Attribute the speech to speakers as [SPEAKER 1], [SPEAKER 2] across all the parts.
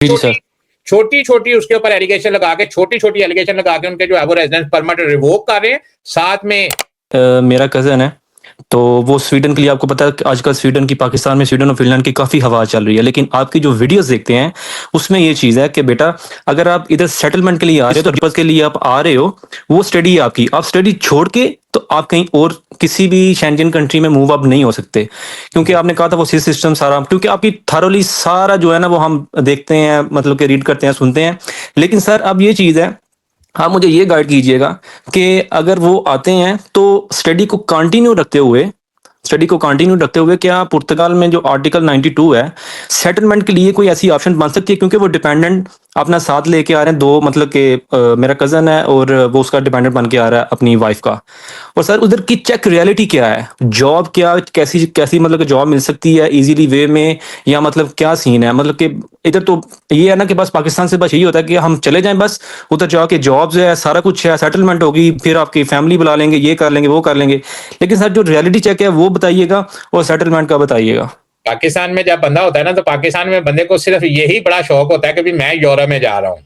[SPEAKER 1] जी जी
[SPEAKER 2] छोटी
[SPEAKER 1] सर।
[SPEAKER 2] छोटी छोटी उसके ऊपर एलिगेशन लगा के छोटी एलिगेशन लगा के उनके जो है वो रेजिडेंस परमिट रिवोक कर रहे हैं साथ में।
[SPEAKER 1] मेरा कज़न है, तो वो स्वीडन के लिए, आपको पता है कि आजकल स्वीडन की, पाकिस्तान में स्वीडन और फ़िनलैंड की काफ़ी हवा चल रही है। लेकिन आपकी जो वीडियोज़ देखते हैं, उसमें ये चीज़ है कि बेटा, अगर आप इधर सेटलमेंट के लिए आ रहे हो, तो पर्पज़ के लिए आप आ रहे हो, वो स्टडी है आपकी। आप स्टडी छोड़ के तो आप कहीं और किसी भी शेंजन कंट्री में मूव अप नहीं हो सकते। क्योंकि आपने कहा था वो सिस्टम सारा, क्योंकि आपकी थॉरोली सारा जो है ना, वो हम देखते हैं, मतलब कि रीड करते हैं, सुनते हैं। लेकिन सर अब ये चीज़ है, आप मुझे ये गाइड कीजिएगा कि अगर वो आते हैं तो स्टडी को कंटिन्यू रखते हुए क्या पुर्तगाल में जो आर्टिकल 92 है, सेटलमेंट के लिए कोई ऐसी ऑप्शन बन सकती है? क्योंकि वो डिपेंडेंट अपना साथ लेके आ रहे हैं, दो, मतलब कि मेरा कज़न है और वो उसका डिपेंडेंट बन के आ रहा है अपनी वाइफ का। और सर उधर की चेक रियलिटी क्या है? जॉब क्या, कैसी कैसी, मतलब कि जॉब मिल सकती है इजीली वे में, या मतलब क्या सीन है? मतलब कि इधर तो ये है ना कि बस पाकिस्तान से बस यही होता है कि हम चले जाएं, बस उधर जाके जॉब्स है, सारा कुछ है, सेटलमेंट होगी, फिर आपकी फैमिली बुला लेंगे, ये कर लेंगे, वो कर लेंगे। लेकिन सर जो रियलिटी चेक है वो बताइएगा, और सेटलमेंट का बताइएगा।
[SPEAKER 2] पाकिस्तान में जब बंदा होता है ना, तो पाकिस्तान में बंदे को सिर्फ यही बड़ा शौक होता है कि भी मैं यूरोप में जा रहा हूँ,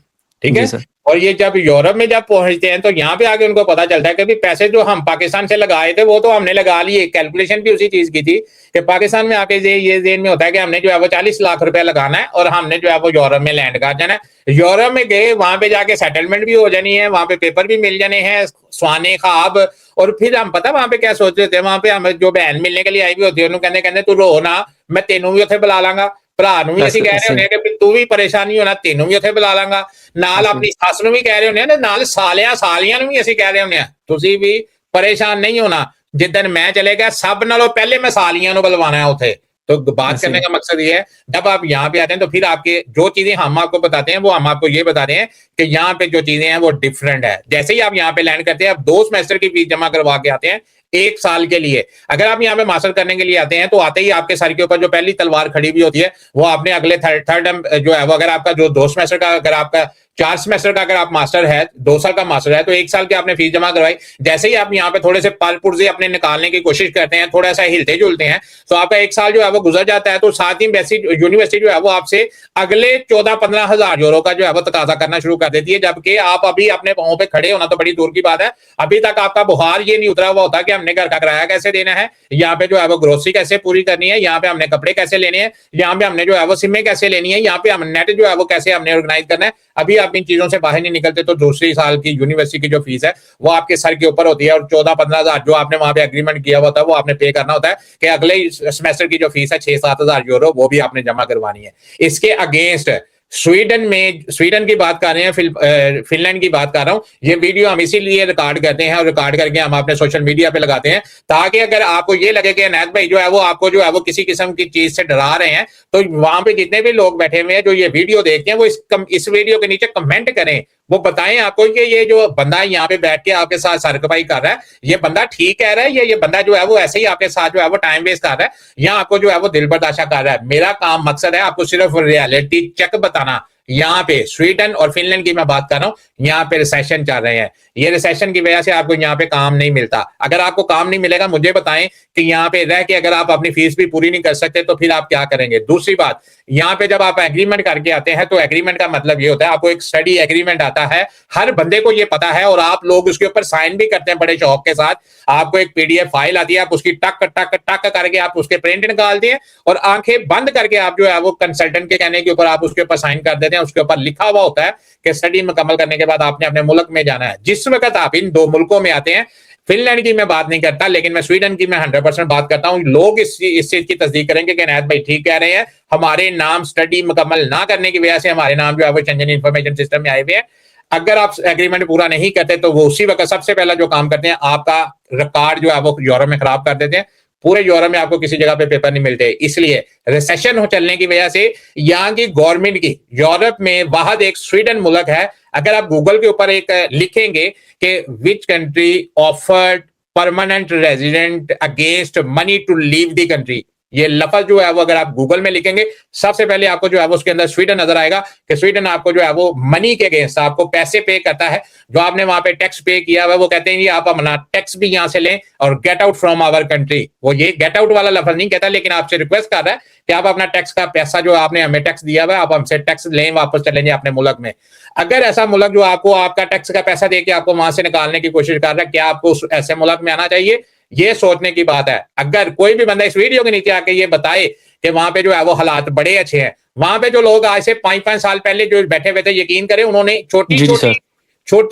[SPEAKER 2] ठीक
[SPEAKER 1] जी
[SPEAKER 2] है।
[SPEAKER 1] सर।
[SPEAKER 2] और ये जब यूरोप में जब पहुंचते हैं तो यहाँ पे आके उनको पता चलता है कि भी पैसे जो हम पाकिस्तान से लगाए थे वो तो हमने लगा लिए। कैलकुलेशन भी उसी चीज की थी कि पाकिस्तान में आके ये जेन में होता है कि हमने जो है वो 40 लाख रुपया लगाना है और हमने जो है वो यूरोप में लैंड कर जाना है। यूरोप में गए, वहां पे जाके सेटलमेंट भी हो जानी है, वहां पे पेपर भी मिल जाने हैं, स्वाने खाब। और फिर हम पता वहां पे क्या सोच रहे थे, वहां पे हमें जो बहन मिलने के लिए आई भी होती है उन्होंने कहते तू रो ना, मैं तेनों भी उथे बुला लांगा। भरा ਨੂੰ ਵੀ ਅਸੀਂ
[SPEAKER 1] ऐसे
[SPEAKER 2] ਕਹਿ ਰਹੇ
[SPEAKER 1] ऐसे
[SPEAKER 2] ਹੁੰਦੇ ਆ ਕਿ ਤੂੰ ਵੀ ਪਰੇਸ਼ਾਨ ਨਹੀਂ ਹੋਣਾ, ਤੈਨੂੰ ਵੀ ਉੱਥੇ ਬੁਲਾ ਲਾਂਗਾ। ਨਾਲ
[SPEAKER 1] ऐसे
[SPEAKER 2] ਆਪਣੀ ਸੱਸ ਨੂੰ ਵੀ ਕਹਿ ਰਹੇ ਹੁੰਦੇ ਆ, ਨਾਲ ਸਾਲਿਆਂ ਸਾਲੀਆਂ ਨੂੰ ਵੀ ਅਸੀਂ ਕਹਿ ਰਹੇ ਹੁੰਦੇ ਆ ਤੁਸੀਂ ਵੀ ਪਰੇਸ਼ਾਨ नहीं होना। जिदन मैं चले गया सब नालों पहले मैं सालियां ਨੂੰ बुलवाना है उथे। तो बात
[SPEAKER 1] ऐसे
[SPEAKER 2] करने का मकसद ये है, जब आप यहाँ पे आते हैं तो फिर आपके जो चीजें हम आपको बताते हैं वो हम आपको ये बताते हैं कि यहाँ पे जो चीजें हैं वो डिफरेंट है। जैसे ही आप यहाँ पे लैंड करते हैं, आप 2 सेमेस्टर की फीस जमा करवा के आते हैं 1 साल के लिए। अगर आप यहाँ पे मास्टर करने के लिए आते हैं तो आते ही आपके सर के ऊपर जो पहली तलवार खड़ी हुई होती है वो आपने अगले थर्ड जो है वो, अगर आपका जो 2 सेमेस्टर का, अगर आपका 4 सेमेस्टर का अगर आप मास्टर है, 2 साल का मास्टर है, तो 1 साल की आपने फीस जमा करवाई। जैसे ही आप यहाँ पे थोड़े से पल पुर्जे अपने निकालने की कोशिश करते हैं, थोड़ा सा हिलते जुलते हैं, तो आपका 1 साल जो है वो गुजर जाता है। तो साथ ही यूनिवर्सिटी जो है वो आपसे अगले 14-15 हजार यूरो का जो है वो तकाजा करना शुरू कर देती है। जबकि आप अभी अपने पांव पे खड़े होना तो बड़ी दूर की बात है, अभी तक आपका बुखार ये नहीं उतरा हुआ होता कि हमने घर का किराया कैसे देना है, यहाँ पे जो है वो ग्रोसरी कैसे पूरी करनी है, यहाँ पे हमने कपड़े कैसे लेने हैं, यहाँ पे हमने जो है वो सिमें कैसे लेनी है, यहाँ पे हम नेट जो है वो कैसे हमने ऑर्गेनाइज करना है। अभी आप इन चीजों से बाहर नहीं निकलते तो दूसरी साल की यूनिवर्सिटी की जो फीस है वो आपके सर के ऊपर होती है। और 14-15 हजार जो आपने वहां पे एग्रीमेंट किया हुआ था वो आपने पे करना होता है कि अगले सेमेस्टर की जो फीस है 6-7 हजार यूरो वो भी आपने जमा करवानी है। इसके अगेंस्ट स्वीडन की बात कर रहे हैं, फिनलैंड की बात कर रहा हूं। ये वीडियो हम इसीलिए रिकॉर्ड करते हैं और रिकॉर्ड करके हम अपने सोशल मीडिया पे लगाते हैं ताकि अगर आपको ये लगे कि अनैत भाई जो है वो आपको जो है वो किसी किस्म की चीज से डरा रहे हैं, तो वहां पे जितने भी लोग बैठे हुए हैं जो ये वीडियो देखते हैं वो इस वीडियो के नीचे कमेंट करें, वो बताएं आपको कि ये जो बंदा यहाँ पे बैठ के आपके साथ सरकबाई कर रहा है, ये बंदा ठीक कह रहा है, ये बंदा जो है वो ऐसे ही आपके साथ जो है वो टाइम वेस्ट कर रहा है या आपको जो है वो दिल बर्दाश्त कर रहा है। मेरा काम मकसद है आपको सिर्फ रियलिटी चेक बताना। यहाँ पे स्वीडन और फिनलैंड की मैं बात कर रहा हूं, यहाँ पे रिसेशन चल रहे हैं। ये रिसेशन की वजह से आपको यहाँ पे काम नहीं मिलता। अगर आपको काम नहीं मिलेगा मुझे बताएं कि यहाँ पे रह के अगर आप अपनी फीस भी पूरी नहीं कर सकते तो फिर आप क्या करेंगे। दूसरी बात, यहाँ पे जब आप एग्रीमेंट करके आते हैं तो एग्रीमेंट का मतलब ये होता है, आपको एक स्टडी एग्रीमेंट आता है, हर बंदे को ये पता है और आप लोग उसके ऊपर साइन भी करते हैं बड़े शौक के साथ। आपको एक पीडीएफ फाइल आती है, आप उसकी टक टक टक करके आप उसके प्रिंट निकालते हैं और आंखें बंद करके आप जो है वो कंसल्टेंट के कहने के ऊपर आप उसके ऊपर साइन कर देते हैं। उसके ऊपर लिखा हुआ होता है कि स्टडी मुकम्मल करने के बाद आपने अपने मुल्क में जाना है। जिस वक्त आप इन 2 मुल्कों में आते हैं, फिनलैंड की मैं बात नहीं करता लेकिन मैं स्वीडन की मैं 100% बात करता हूं, लोग इस चीज की तस्दीक करेंगे कि अनैत भाई ठीक कह रहे हैं, हमारे नाम स्टडी मुकम्मल ना करने की वजह से हमारे नाम जो है वो शेंजन इंफॉर्मेशन सिस्टम में आए हुए हैं। अगर आप एग्रीमेंट पूरा नहीं करते तो वो उसी वक्त सबसे पहला जो काम करते हैं, आपका रिकॉर्ड जो है वो यूरोप में खराब कर देते हैं। पूरे यूरोप में आपको किसी जगह पे पेपर नहीं मिलते। इसलिए रिसेशन हो चलने की वजह से यहाँ की गवर्नमेंट की, यूरोप में वाहद एक स्वीडन मुल्क है, अगर आप गूगल के ऊपर एक लिखेंगे कि which country offered permanent resident against money to leave the country, ये लफ्ज जो है वो अगर आप गूगल में लिखेंगे, सबसे पहले आपको जो है वो उसके अंदर स्वीडन नजर आएगा कि स्वीडन आपको जो है वो मनी के अगेंस्ट आपको पैसे पे करता है, जो आपने वहां पे टैक्स पे किया हुआ है, वो कहते हैं जी आप अपना टैक्स भी यहां से लें और get out from our country. वो ये गेट आउट वाला लफ्ज नहीं कहता, लेकिन आपसे रिक्वेस्ट कर रहा है कि आप अपना टैक्स का पैसा जो आपने हमें टैक्स दिया हुआ है, आप हमसे टैक्स लें, वापस चले जाएं अपने मुल्क में। अगर ऐसा मुल्क जो आपको आपका टैक्स का पैसा देके आपको वहां से निकालने की कोशिश कर रहा है, क्या आपको ऐसे मुल्क में आना चाहिए? ये सोचने की बात है। अगर कोई भी बंदा इस वीडियो के नीचे आके ये बताए कि वहां पे जो है वो हालात बड़े अच्छे हैं, वहां पे जो लोग आज से 5-5 साल पहले जो बैठे हुए थे, यकीन करें उन्होंने छोटी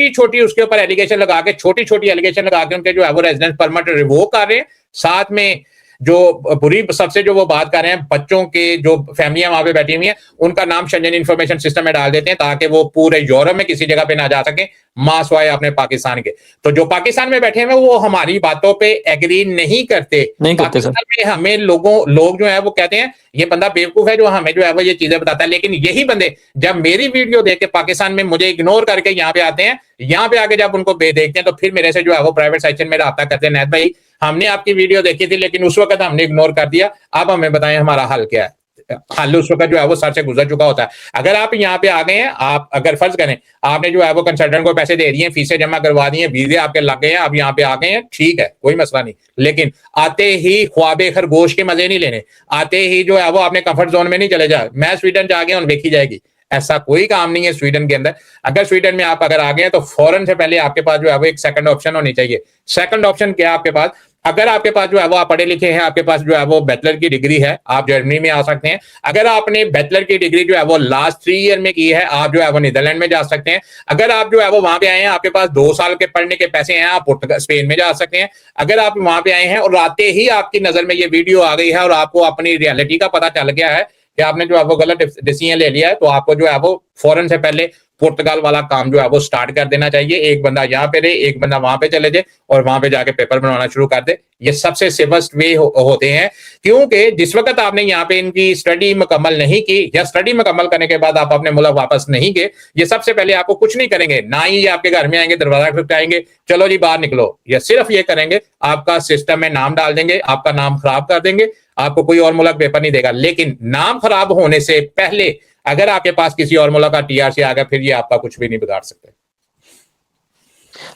[SPEAKER 2] छोटी उसके ऊपर एलिगेशन लगा के, छोटी छोटी एलिगेशन लगा के उनके जो है वो रेजिडेंस परमिट रिवोक कर रहे हैं। साथ में जो बुरी सबसे जो वो बात कर रहे हैं, बच्चों के जो फैमिलियां वहां पे बैठी हुई हैं उनका नाम शेंजन इंफॉर्मेशन सिस्टम में डाल देते हैं ताकि वो पूरे यूरोप में किसी जगह पे ना जा सके, मां स्वाए अपने पाकिस्तान के। तो जो पाकिस्तान में बैठे हैं वो हमारी बातों पे एग्री नहीं करते पाकिस्तान में हमें लोग जो है वो कहते हैं ये बंदा बेवकूफ है जो हमें जो है वो ये चीजें बताता है। लेकिन यही बंदे जब मेरी वीडियो देख के पाकिस्तान में मुझे इग्नोर करके यहाँ पे आते हैं, यहाँ पे आके जब उनको देखते हैं तो फिर मेरे से जो है वो प्राइवेट सेक्शन में रब्ता करते हैं, नैत भाई हमने आपकी वीडियो देखी थी लेकिन उस वक्त हमने इग्नोर कर दिया, अब हमें बताएं हमारा हल क्या है। हल उस वक्त जो है वो सर से गुजर चुका होता है। अगर आप यहाँ पे आ गए हैं, आप अगर फर्ज करें आपने जो है वो कंसल्टेंट को पैसे दे दिए, फीसें जमा करवा दी हैं, वीजे आपके लग गए हैं, आप यहाँ पे आ गए हैं, ठीक है कोई मसला नहीं। लेकिन आते ही ख्वाबे खरगोश के मजे नहीं लेने, आते ही जो है वो आपने कंफर्ट जोन में नहीं चले जाए मैं स्वीडन जा गया देखी जाएगी, ऐसा कोई काम नहीं है स्वीडन के अंदर। अगर स्वीडन में आप अगर आ गए हैं तो फौरन से पहले आपके पास जो है वो एक सेकंड ऑप्शन होनी चाहिए। सेकंड ऑप्शन क्या है आपके पास? अगर आपके पास जो है वो आप पढ़े लिखे हैं, आपके पास जो है वो बैचलर की डिग्री है, आप जर्मनी में आ सकते हैं। अगर आपने बैचलर की डिग्री जो है वो लास्ट 3 ईयर में की है, आप जो है वो नीदरलैंड में जा सकते हैं। अगर आप जो है वो वहां पे आए हैं, आपके पास 2 साल के पढ़ने के पैसे हैं, आप स्पेन में जा सकते हैं। अगर आप वहां पे आए हैं और आते ही आपकी नजर में ये वीडियो आ गई है और आपको अपनी रियलिटी का पता चल गया है कि आपने जो है वो गलत डिसीजन ले लिया है, तो आपको जो है वो फौरन से पहले पुर्तगाल वाला काम जो है वो स्टार्ट कर देना चाहिए। एक बंदा यहाँ पे रहे, एक बंदा वहां पे चले जाए और वहां पे जाके पेपर बनवाना शुरू कर दे। ये सबसे सेफेस्ट वे होते हैं, क्योंकि जिस वक्त आपने यहाँ पे इनकी स्टडी मुकम्मल नहीं की या स्टडी मुकम्मल करने के बाद आप अपने मुल्क वापस नहीं गए, ये सबसे पहले आपको कुछ नहीं करेंगे, ना ही ये आपके घर में आएंगे, दरवाजा खटखटाएंगे, चलो जी बाहर निकलो। ये सिर्फ ये करेंगे, आपका सिस्टम में नाम डाल देंगे, आपका नाम खराब कर देंगे, आपको कोई और मुल्क पेपर नहीं देगा। लेकिन नाम खराब होने से पहले अगर आपके पास किसी और मुल्क का टीआरसी आ गया, फिर ये आपका कुछ भी नहीं बिगाड़ सकते।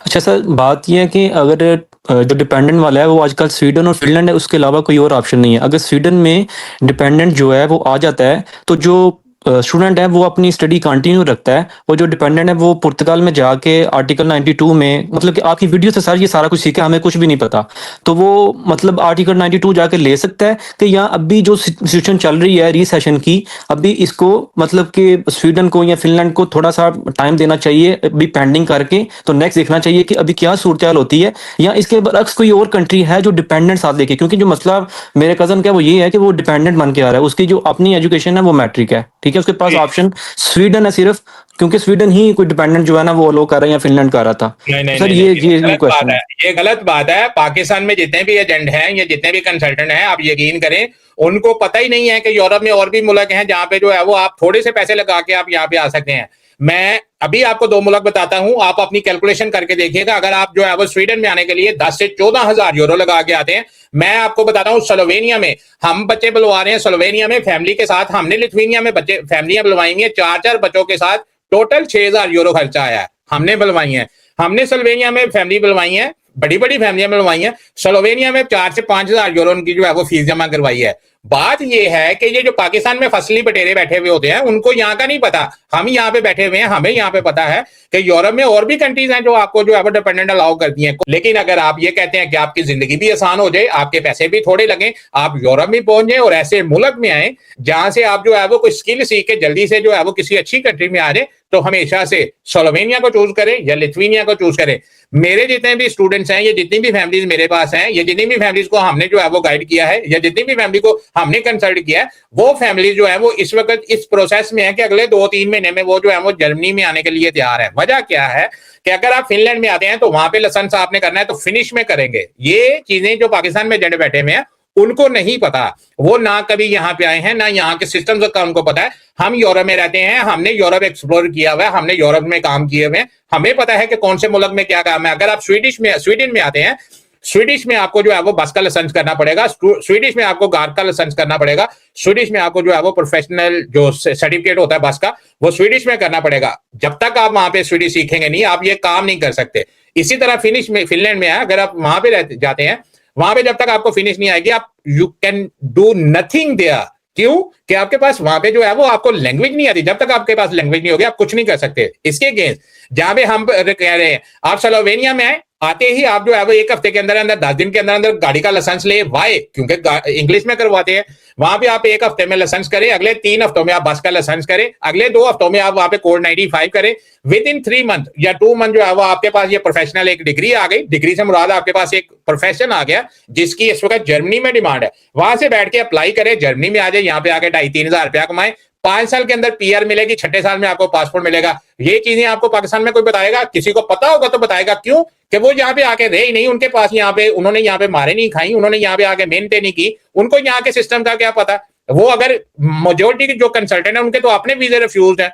[SPEAKER 1] अच्छा सर, बात यह है कि अगर जो डिपेंडेंट वाला है वो आजकल स्वीडन और फिनलैंड है, उसके अलावा कोई और ऑप्शन नहीं है। अगर स्वीडन में डिपेंडेंट जो है वो आ जाता है तो जो स्टूडेंट है वो अपनी स्टडी कंटिन्यू रखता है, और जो डिपेंडेंट है वो पुर्तगाल में जाके आर्टिकल 92 में, मतलब कि आपकी वीडियो से सर ये सारा कुछ सीखा, हमें कुछ भी नहीं पता, तो वो मतलब आर्टिकल 92 जाके ले सकता है कि यहाँ अभी जो सिचुएशन चल रही है रीसेशन की, अभी इसको मतलब कि स्वीडन को या फिनलैंड को थोड़ा सा टाइम देना चाहिए, अभी पेंडिंग करके तो नेक्स्ट देखना चाहिए कि अभी क्या सूरत हाल होती है, या इसके बरक्स कोई और कंट्री है जो डिपेंडेंट साथ लेके, क्योंकि जो मसला मेरे कजन का वो ये है कि वो डिपेंडेंट बन के आ रहा है, उसकी जो अपनी एजुकेशन है वो मैट्रिक है, ठीक है, उसके पास ऑप्शन स्वीडन है सिर्फ, क्योंकि स्वीडन ही कोई डिपेंडेंट जो है ना वो अलो कर रहा है, या फिनलैंड कर रहा था।
[SPEAKER 2] नहीं,
[SPEAKER 1] सर
[SPEAKER 2] नहीं,
[SPEAKER 1] ये क्वेश्चन है,
[SPEAKER 2] ये गलत बात है। पाकिस्तान में जितने भी एजेंट हैं या जितने भी कंसल्टेंट हैं, आप यकीन करें उनको पता ही नहीं है कि यूरोप में और भी मुल्क हैं जहां पे जो है वो आप थोड़े से पैसे लगा के आप यहाँ पे आ सकते हैं। मैं अभी आपको 2 मुल्क बताता हूं, आप अपनी कैलकुलेशन करके देखिएगा। अगर आप जो है वो स्वीडन में आने के लिए 10 से 14,000 यूरो लगा के आते हैं, मैं आपको बताता हूं स्लोवेनिया में हम बच्चे बुलवा रहे हैं, स्लोवेनिया में फैमिली के साथ, हमने लिथुआनिया में बच्चे फैमिलियां बुलवाई हैं, 4-4 बच्चों के साथ टोटल 6,000 यूरो खर्चा आया है, हमने बुलवाई है। हमने स्लोवेनिया में फैमिली बुलवाई है, बड़ी बड़ी फैमिलियां बुलवाई हैं, स्लोवेनिया में 4 से 5,000 यूरो उनकी जो है वो फीस जमा करवाई है। बात ये है कि ये जो पाकिस्तान में फसली बटेरे बैठे हुए होते हैं उनको यहाँ का नहीं पता, हम यहाँ पे बैठे हुए हैं, हमें यहाँ पे पता है कि यूरोप में और भी कंट्रीज हैं जो आपको जो है वो डिपेंडेंट अलाउ करती हैं। लेकिन अगर आप ये कहते हैं कि आपकी जिंदगी भी आसान हो जाए, आपके पैसे भी थोड़े लगे, आप यूरोप में पहुंच जाए और ऐसे मुल्क में आए जहां से आप जो है वो कोई स्किल सीख के जल्दी से जो है वो किसी अच्छी कंट्री में आ जाए, तो हमेशा से स्लोवेनिया को चूज करें या लिथुआनिया को चूज करें। मेरे जितने भी स्टूडेंट्स हैं, ये जितनी भी फैमिलीज मेरे पास हैं, ये जितनी भी फैमिलीज को हमने जो है वो गाइड किया है या जितनी भी फैमिली को हमने कंसल्ट किया है, वो फैमिली जो है वो इस वक्त इस प्रोसेस में है कि अगले 2-3 महीने में वो जो है वो जर्मनी में आने के लिए तैयार है। वजह क्या है कि अगर आप फिनलैंड में आते हैं तो वहां पे लाइसेंस आपने करना है तो फिनिश में करेंगे। ये चीजें जो पाकिस्तान में एजेंट बैठे हुए हैं उनको नहीं पता, वो ना कभी यहाँ पे आए हैं, ना यहाँ के सिस्टम्स का उनको पता है। हम यूरोप में रहते हैं, हमने यूरोप एक्सप्लोर किया हुआ है, हमने यूरोप में काम किए हुए हैं, हमें पता है कि कौन से मुल्क में क्या काम है। अगर आप स्वीडन में आते हैं, स्वीडिश में आपको जो है वो बस का लाइसेंस करना पड़ेगा, स्वीडिश में आपको कार का लाइसेंस करना पड़ेगा, स्वीडिश में आपको जो है वो प्रोफेशनल जो सर्टिफिकेट होता है बस का वो स्वीडिश में करना पड़ेगा। जब तक आप वहां पे स्वीडिश सीखेंगे नहीं, आप ये काम नहीं कर सकते। इसी तरह फिनलैंड में है, अगर आप वहां पे जाते हैं, वहां पे जब तक आपको फिनिश नहीं आएगी, आप you can do nothing there. क्यों? कि आपके पास वहां पे जो है वो आपको लैंग्वेज नहीं आती। जब तक आपके पास लैंग्वेज नहीं होगी आप कुछ नहीं कर सकते। इसके अगेंस्ट जहां पे हम कह रहे हैं, आप स्लोवेनिया में आए, आते ही आप जो है वो 1 हफ्ते के अंदर अंदर 10 दिन के अंदर अंदर गाड़ी का लाइसेंस ले, वाई क्योंकि इंग्लिश में करवाते हैं। वहां पे आप 1 हफ्ते में लाइसेंस करें, अगले 3 हफ्तों में आप बस का लाइसेंस करें, अगले 2 हफ्तों में आप वहां पे कोड 95 करें। विद इन 3 मंथ या 2 मंथ जो है वो आपके पास ये प्रोफेशनल एक डिग्री आ गई। डिग्री से मुराद आपके पास एक प्रोफेशन आ गया जिसकी इस वक्त जर्मनी में डिमांड है। वहां से बैठ के अप्लाई करें, जर्मनी में आ जाए, यहाँ पे आके 2,500-3 हजार रुपया कमाए, 5 साल के अंदर पीआर मिलेगी, 6ठे साल में आपको पासपोर्ट मिलेगा। ये चीजें आपको पाकिस्तान में कोई बताएगा? किसी को पता होगा तो बताएगा। क्यों? कि वो यहाँ पे आके रहे ही नहीं, उनके पास यहाँ पे उन्होंने यहाँ पे मारे नहीं खाई, उन्होंने यहाँ पे आके मेहनतें नहीं की, उनको यहाँ के सिस्टम का क्या पता। वो अगर मेजोरिटी जो कंसल्टेंट है उनके तो अपने वीजे रिफ्यूज है।